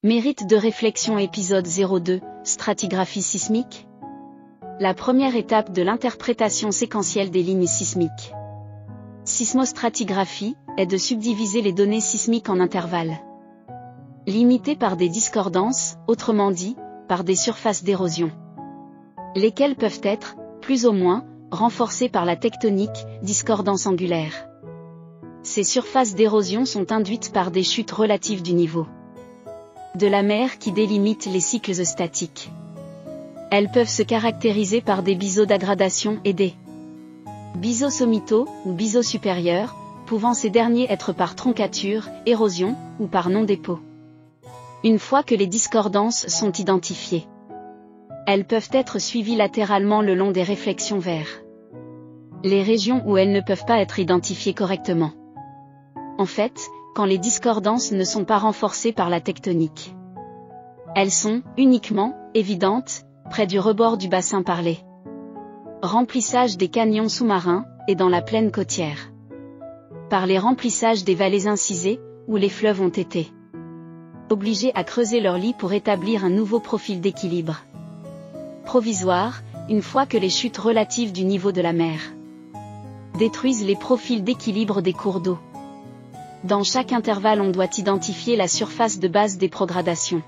Mérite de réflexion épisode 02, stratigraphie sismique. La première étape de l'interprétation séquentielle des lignes sismiques. Sismostratigraphie est de subdiviser les données sismiques en intervalles limités par des discordances, autrement dit, par des surfaces d'érosion, lesquelles peuvent être, plus ou moins, renforcées par la tectonique, discordance angulaire. Ces surfaces d'érosion sont induites par des chutes relatives du niveau de la mer qui délimitent les cycles statiques. Elles peuvent se caractériser par des biseaux d'aggradation et des biseaux sommitaux ou biseaux supérieurs, pouvant ces derniers être par troncature, érosion, ou par non-dépôt. Une fois que les discordances sont identifiées, elles peuvent être suivies latéralement le long des réflexions vers les régions où elles ne peuvent pas être identifiées correctement. En fait, quand les discordances ne sont pas renforcées par la tectonique, elles sont, uniquement, évidentes, près du rebord du bassin par les remplissages des canyons sous-marins, et dans la plaine côtière, par les remplissages des vallées incisées, où les fleuves ont été obligés à creuser leur lit pour établir un nouveau profil d'équilibre provisoire, une fois que les chutes relatives du niveau de la mer détruisent les profils d'équilibre des cours d'eau. Dans chaque intervalle, on doit identifier la surface de base des progradations,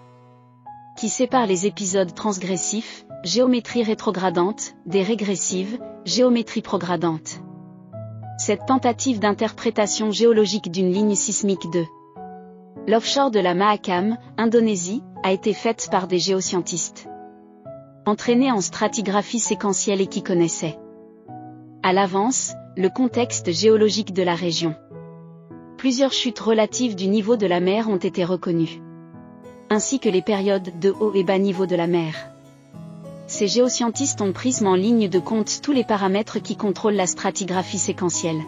qui sépare les épisodes transgressifs, géométrie rétrogradante, des régressives, géométrie progradante. Cette tentative d'interprétation géologique d'une ligne sismique de l'offshore de la Mahakam, Indonésie, a été faite par des géoscientistes entraînés en stratigraphie séquentielle et qui connaissaient à l'avance le contexte géologique de la région. Plusieurs chutes relatives du niveau de la mer ont été reconnues, ainsi que les périodes de haut et bas niveau de la mer. Ces géoscientistes ont pris en ligne de compte tous les paramètres qui contrôlent la stratigraphie séquentielle.